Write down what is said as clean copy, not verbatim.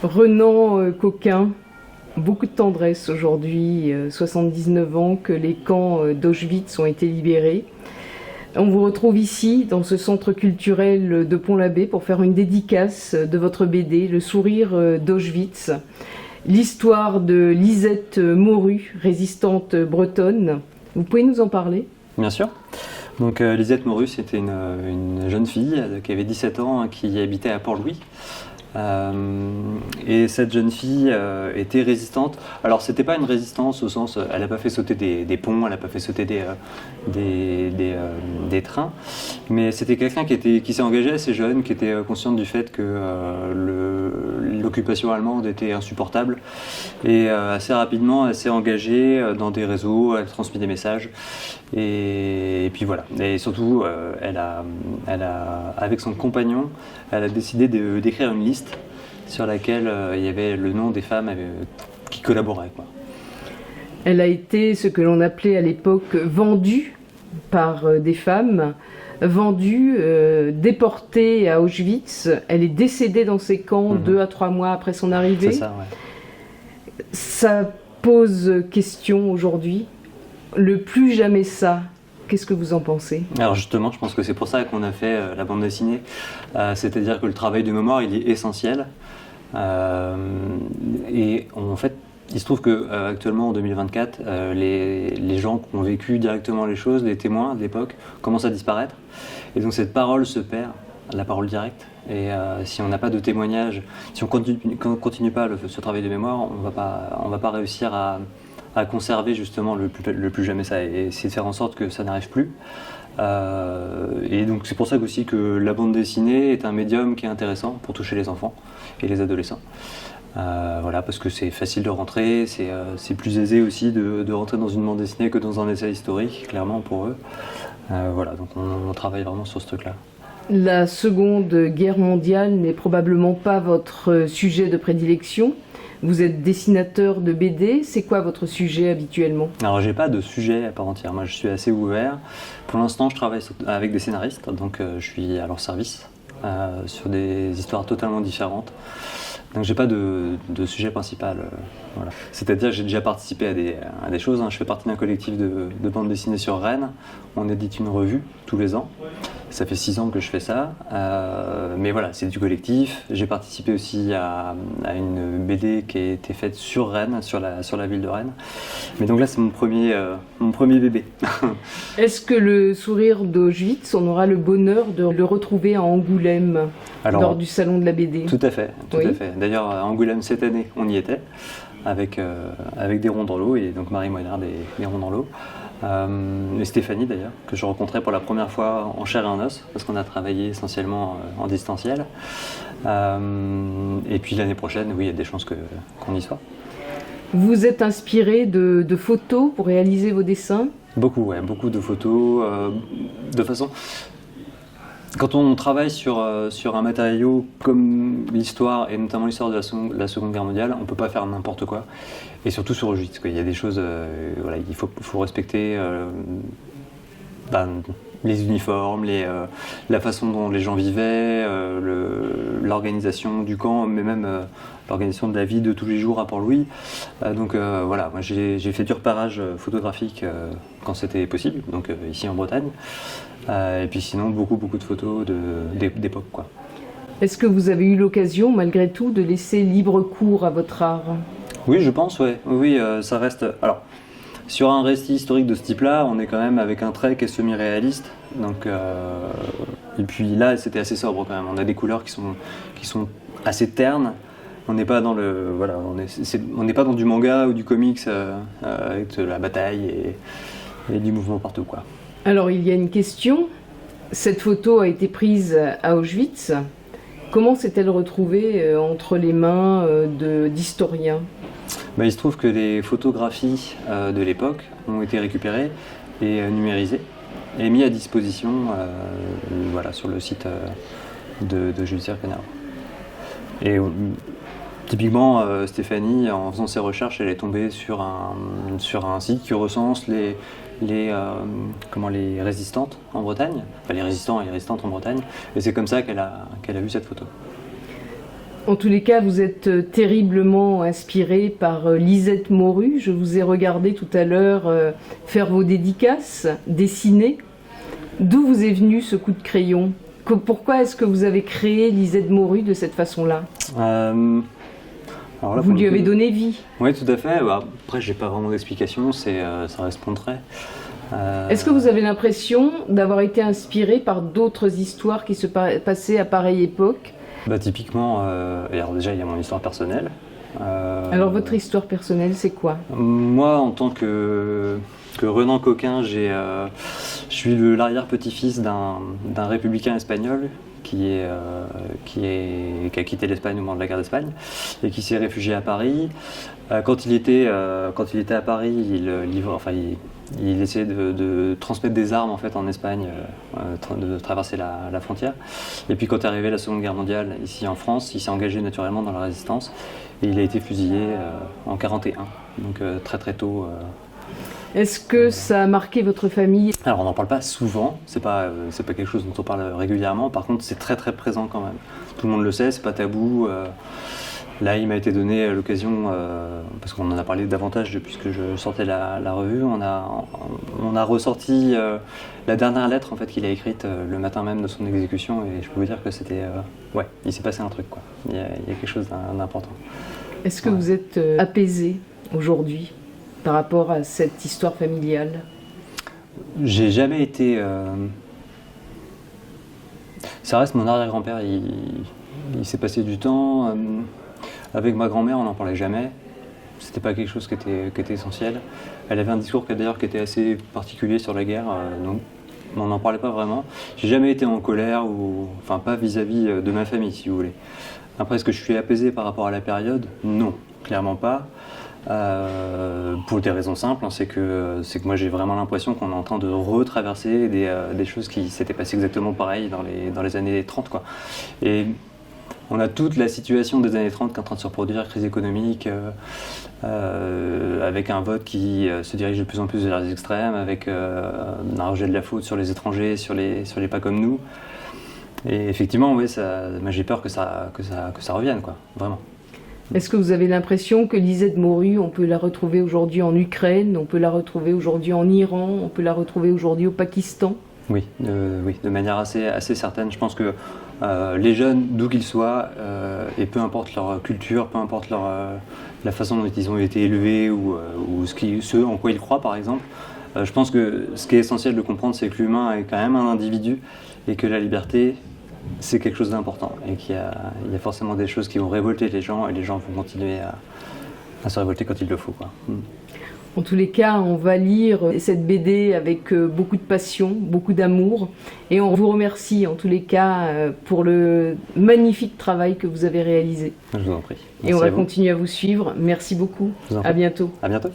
Renan Coquin, beaucoup de tendresse aujourd'hui, 79 ans que les camps d'Auschwitz ont été libérés. On vous retrouve ici, dans ce centre culturel de Pont-l'Abbé, pour faire une dédicace de votre BD, Le sourire d'Auschwitz. L'histoire de Lisette Moru, résistante bretonne. Vous pouvez nous en parler ? Bien sûr. Donc Lisette Moru, c'était une jeune fille qui avait 17 ans, qui habitait à Port-Louis. Et cette jeune fille était résistante. Alors c'était pas une résistance au sens, elle n'a pas fait sauter des ponts, elle n'a pas fait sauter des trains, mais c'était quelqu'un qui s'est engagé assez jeune, qui était consciente du fait que l'occupation allemande était insupportable, et assez rapidement elle s'est engagée dans des réseaux, elle transmis des messages, et puis voilà. Et surtout elle a avec son compagnon, elle a décidé d'écrire une liste sur laquelle il y avait le nom des femmes qui collaboraient, quoi. Elle a été ce que l'on appelait à l'époque vendue par des femmes, vendue, déportée à Auschwitz. Elle est décédée dans ces camps 2 à 3 mois après son arrivée. C'est ça, ouais. Ça pose question aujourd'hui. Le plus jamais ça. Qu'est-ce que vous en pensez ? Alors justement, je pense que c'est pour ça qu'on a fait la bande dessinée. C'est-à-dire que le travail de mémoire, il est essentiel. Et en fait, il se trouve qu'actuellement, en 2024, les gens qui ont vécu directement les choses, les témoins de l'époque, commencent à disparaître. Et donc cette parole se perd, la parole directe. Et si on n'a pas de témoignage, si on continue pas ce travail de mémoire, on va pas réussir à conserver justement le plus jamais ça, et essayer de faire en sorte que ça n'arrive plus. Et donc c'est pour ça aussi que la bande dessinée est un médium qui est intéressant pour toucher les enfants et les adolescents. Voilà, parce que c'est facile de rentrer, c'est plus aisé aussi de rentrer dans une bande dessinée que dans un essai historique, clairement pour eux. Voilà, donc on travaille vraiment sur ce truc-là. La Seconde Guerre mondiale n'est probablement pas votre sujet de prédilection. Vous êtes dessinateur de BD, c'est quoi votre sujet habituellement ? Alors j'ai pas de sujet à part entière, moi je suis assez ouvert. Pour l'instant je travaille avec des scénaristes, donc je suis à leur service sur des histoires totalement différentes. Donc j'ai pas de sujet principal. Voilà. C'est-à-dire que j'ai déjà participé à des choses, hein. Je fais partie d'un collectif de bande dessinée sur Rennes. On édite une revue tous les ans. Ça fait 6 ans que je fais ça. Mais voilà, c'est du collectif. J'ai participé aussi à une BD qui a été faite sur Rennes, sur la ville de Rennes. Mais donc là, c'est mon premier bébé. Est-ce que le sourire d'Auschwitz, on aura le bonheur de le retrouver à Angoulême lors du salon de la BD ? Tout à fait, tout Oui. à fait. D'ailleurs, à Angoulême cette année, on y était avec des ronds dans l'eau, et donc Marie Moinard des ronds dans l'eau. Et Stéphanie d'ailleurs, que je rencontrais pour la première fois en chair et en os, parce qu'on a travaillé essentiellement en distanciel. Et puis l'année prochaine, oui, il y a des chances qu'on y soit. Vous êtes inspiré de photos pour réaliser vos dessins ? Beaucoup, ouais, beaucoup de photos, de façon... Quand on travaille sur un matériau comme l'histoire, et notamment l'histoire de la Seconde Guerre mondiale, on ne peut pas faire n'importe quoi. Et surtout sur Auschwitz, il y a des choses, voilà, il faut respecter les uniformes, la façon dont les gens vivaient, l'organisation du camp, mais même l'organisation de la vie de tous les jours à Port-Louis. Donc voilà, moi j'ai fait du repérage photographique quand c'était possible, donc ici en Bretagne. Et puis sinon, beaucoup de photos d'époque, quoi. Est-ce que vous avez eu l'occasion, malgré tout, de laisser libre cours à votre art ? Oui, je pense, ouais. Oui, ça reste... Alors, sur un récit historique de ce type-là, on est quand même avec un trait qui est semi-réaliste. Donc, et puis là, c'était assez sobre quand même. On a des couleurs qui sont assez ternes. On n'est pas dans on n'est pas dans du manga ou du comics avec de la bataille et du mouvement partout, quoi. Alors, il y a une question. Cette photo a été prise à Auschwitz. Comment s'est-elle retrouvée entre les mains d'historiens ? Il se trouve que les photographies de l'époque ont été récupérées et numérisées et mises à disposition voilà, sur le site de Jules Canard. Et typiquement, Stéphanie, en faisant ses recherches, elle est tombée sur un site qui recense les résistantes en Bretagne, enfin les résistants et les résistantes en Bretagne, et c'est comme ça qu'elle a vu cette photo. En tous les cas, vous êtes terriblement inspiré par Lisette Moru. Je vous ai regardé tout à l'heure faire vos dédicaces, dessiner. D'où vous est venu ce coup de crayon? Pourquoi est-ce que vous avez créé Lisette Moru de cette façon-là? Alors là, Vous lui avez donné vie. Oui, tout à fait. Bah, après, j'ai pas vraiment d'explication, ça reste spontané. Est-ce que vous avez l'impression d'avoir été inspiré par d'autres histoires qui se passaient à pareille époque? Bah, typiquement, et alors déjà, il y a mon histoire personnelle. Alors, votre histoire personnelle, c'est quoi? Moi, en tant que Renan Coquin, je suis l'arrière-petit-fils d'un républicain espagnol qui a quitté l'Espagne au moment de la guerre d'Espagne et qui s'est réfugié à Paris. Quand il était à Paris, il essayait de transmettre des armes en fait en Espagne, de traverser la frontière. Et puis quand est arrivée la Seconde Guerre mondiale ici en France, il s'est engagé naturellement dans la résistance et il a été fusillé en 1941, donc très très tôt. Est-ce que ça a marqué votre famille? Alors on n'en parle pas souvent, c'est pas quelque chose dont on parle régulièrement, par contre c'est très très présent quand même. Tout le monde le sait, c'est pas tabou. Là il m'a été donné l'occasion, parce qu'on en a parlé davantage depuis que je sortais la revue, on a ressorti la dernière lettre en fait, qu'il a écrite le matin même de son exécution et je peux vous dire que c'était... ouais, il s'est passé un truc quoi, il y a quelque chose d'important. Est-ce que vous êtes apaisé aujourd'hui par rapport à cette histoire familiale? J'ai jamais été... Ça reste mon arrière-grand-père, il s'est passé du temps. Avec ma grand-mère, on n'en parlait jamais. C'était pas quelque chose qui était essentiel. Elle avait un discours d'ailleurs qui était assez particulier sur la guerre, donc on n'en parlait pas vraiment. J'ai jamais été en colère, enfin pas vis-à-vis de ma famille si vous voulez. Après, est-ce que je suis apaisé par rapport à la période? Non, clairement pas. Pour des raisons simples, hein, c'est que moi j'ai vraiment l'impression qu'on est en train de retraverser des choses qui s'étaient passées exactement pareil dans les années 30 quoi. Et on a toute la situation des années 30 qui est en train de se reproduire, crise économique, avec un vote qui se dirige de plus en plus vers les extrêmes, avec un rejet de la faute sur les étrangers, sur les pas comme nous. Et effectivement, oui, moi j'ai peur que ça revienne, quoi, vraiment. Est-ce que vous avez l'impression que Lisette Moru, on peut la retrouver aujourd'hui en Ukraine, on peut la retrouver aujourd'hui en Iran, on peut la retrouver aujourd'hui au Pakistan? Oui, de manière assez certaine. Je pense que les jeunes, d'où qu'ils soient, et peu importe leur culture, peu importe la façon dont ils ont été élevés ou ce en quoi ils croient par exemple, je pense que ce qui est essentiel de comprendre, c'est que l'humain est quand même un individu et que la liberté, c'est quelque chose d'important et qu'il y a forcément des choses qui vont révolter les gens et les gens vont continuer à se révolter quand il le faut, quoi. En tous les cas, on va lire cette BD avec beaucoup de passion, beaucoup d'amour et on vous remercie en tous les cas pour le magnifique travail que vous avez réalisé. Je vous en prie. Merci et on va continuer à vous suivre. Merci beaucoup. À bientôt. À bientôt.